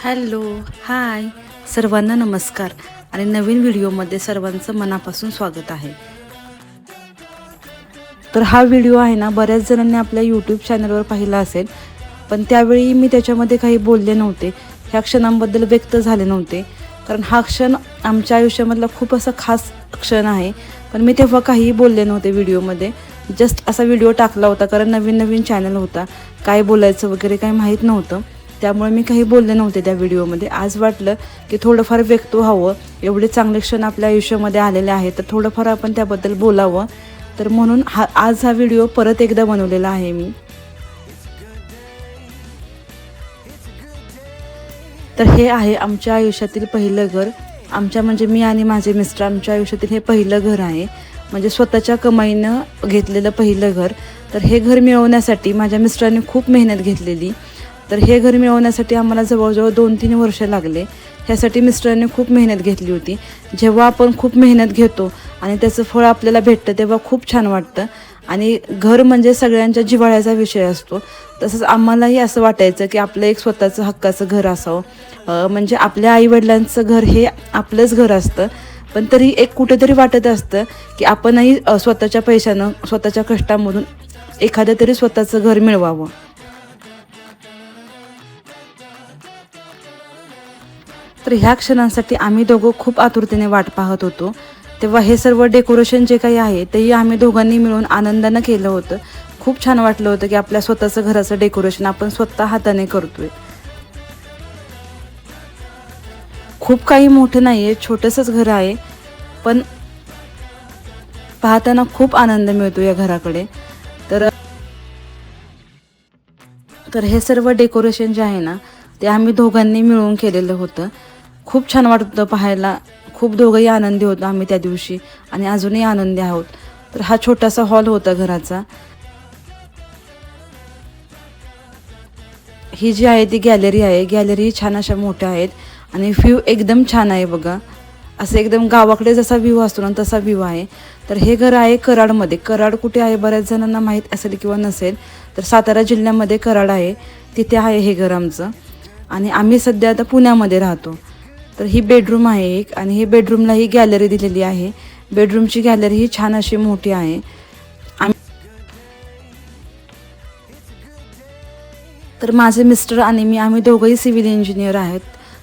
Hello, हाय सर्वांना नमस्कार आणि नवीन व्हिडिओमध्ये सर्वांचं मनापासून स्वागत आहे। तर हा व्हिडिओ आहे ना, बऱ्याच जणांनी आपल्या यूट्यूब चॅनलवर पाहिला असेल, पण त्यावेळी मी त्याच्यामध्ये काही बोलले नव्हते, ह्या क्षणांबद्दल व्यक्त झाले नव्हते, कारण हा क्षण आमच्या आयुष्यामधला खूप असा खास क्षण आहे। पण मी तेव्हा काहीही बोलले नव्हते व्हिडिओमध्ये, जस्ट असा व्हिडिओ टाकला होता, कारण नवीन नवीन चॅनल होता, काय बोलायचं वगैरे काही माहीत नव्हतं, त्यामुळे मी काही बोलले नव्हते त्या व्हिडिओमध्ये। आज वाटलं की थोडंफार व्यक्त व्हावं, एवढे चांगले क्षण आपल्या आयुष्यामध्ये आलेले आहेत, तर थोडंफार आपण त्याबद्दल बोलावं, तर म्हणून आज हा व्हिडिओ परत एकदा बनवलेला आहे मी। तर हे आहे आमच्या आयुष्यातील पहिलं घर, आमच्या म्हणजे मी आणि माझे मिस्टर आमच्या आयुष्यातील हे पहिलं घर आहे, म्हणजे स्वतःच्या कमाईनं घेतलेलं पहिलं घर। तर हे घर मिळवण्यासाठी माझ्या मिस्टरांनी खूप मेहनत घेतलेली। तर हे घर मिळवण्यासाठी आम्हाला जवळजवळ 2-3 वर्ष लागले। ह्यासाठी मिस्टरांनी खूप मेहनत घेतली होती। जेव्हा आपण खूप मेहनत घेतो आणि त्याचं फळ आपल्याला भेटतं तेव्हा खूप छान वाटतं, आणि घर म्हणजे सगळ्यांच्या जिव्हाळ्याचा विषय असतो। तसंच आम्हालाही असं वाटायचं की आपलं एक स्वतःचं हक्काचं घर असावं, म्हणजे आपल्या आईवडिलांचं घर हे आपलंच घर असतं, पण तरी एक कुठेतरी वाटत असतं की आपणही स्वतःच्या पैशानं स्वतःच्या कष्टामधून एखादं तरी स्वतःचं घर मिळवावं। तर ह्या क्षणांसाठी आम्ही दोघं खूप आतुरतेने वाट पाहत होतो। तेव्हा हे सर्व डेकोरेशन जे काही आहे तेही आम्ही दोघांनी मिळून आनंदानं केलं होतं। खूप छान वाटलं होतं की आपल्या स्वतःचं घराचं डेकोरेशन आपण स्वतः हाताने करतोय। खूप काही मोठं नाही आहे, छोटंसंच घर आहे, पण पाहताना खूप आनंद मिळतो या घराकडे। तर तर हे सर्व डेकोरेशन जे आहे ना, ते आम्ही दोघांनी मिळून केलेलं होतं। खूप छान वाटत होतं पाहायला, खूप दोघंही आनंदी होतो आम्ही त्या दिवशी, आणि अजूनही आनंदी आहोत। तर हा छोटासा हॉल होता घराचा। ही जी आहे ती गॅलरी आहे, गॅलरी छान अशा मोठ्या आहेत, आणि व्ह्यू एकदम छान आहे बघा, असं एकदम गावाकडे जसा व्ह्यू असतो ना तसा व्ह्यू आहे। तर हे घर आहे कराडमध्ये। कराड कुठे आहे बऱ्याच जणांना माहीत असेल किंवा नसेल, तर सातारा जिल्ह्यामध्ये कराड आहे, तिथे आहे हे घर आमचं, आणि आम्ही सध्या आता पुण्यामध्ये राहतो। तर ही बेडरूम आहे एक, आणि ही बेडरूमला ही गॅलरी दिलेली आहे। बेडरूमची गॅलरी ही छान अशी मोठी आहे। तर माझे मिस्टर आणि मी आम्ही दोघंही सिव्हिल इंजिनियर आहेत,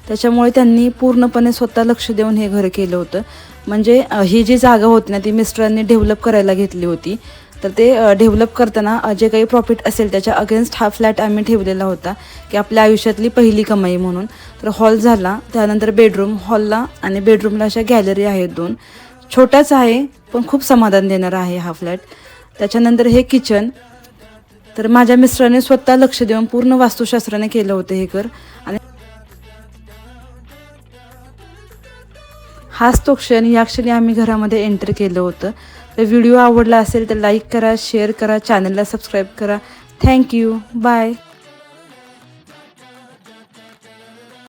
त्याच्यामुळे त्यांनी पूर्णपणे स्वतः लक्ष देऊन हे घर केलं होतं। म्हणजे ही जी जागा होती ना ती मिस्टरांनी डेव्हलप करायला घेतली होती। तर ते डेव्हलप करताना जे काही प्रॉफिट असेल त्याच्या अगेन्स्ट हा फ्लॅट आम्ही ठेवलेला होता, की आपल्या आयुष्यातली पहिली कमाई म्हणून। तर हॉल झाला, त्यानंतर बेडरूम, हॉलला आणि बेडरूमला अशा गॅलरी आहेत 2। छोटाच आहे पण खूप समाधान देणारा आहे हा फ्लॅट। त्याच्यानंतर हे किचन। तर माझ्या मिस्टरांनी स्वतः लक्ष देऊन पूर्ण वास्तुशास्त्राने केलं होतं हे घर, आणि हाच तो क्षण, या क्षणी आम्ही घरामध्ये एंटर केलं होतं। तर व्हिडिओ आवडला असेल तर लाईक करा, शेअर करा, चॅनलला सबस्क्राईब करा। Thank you, bye.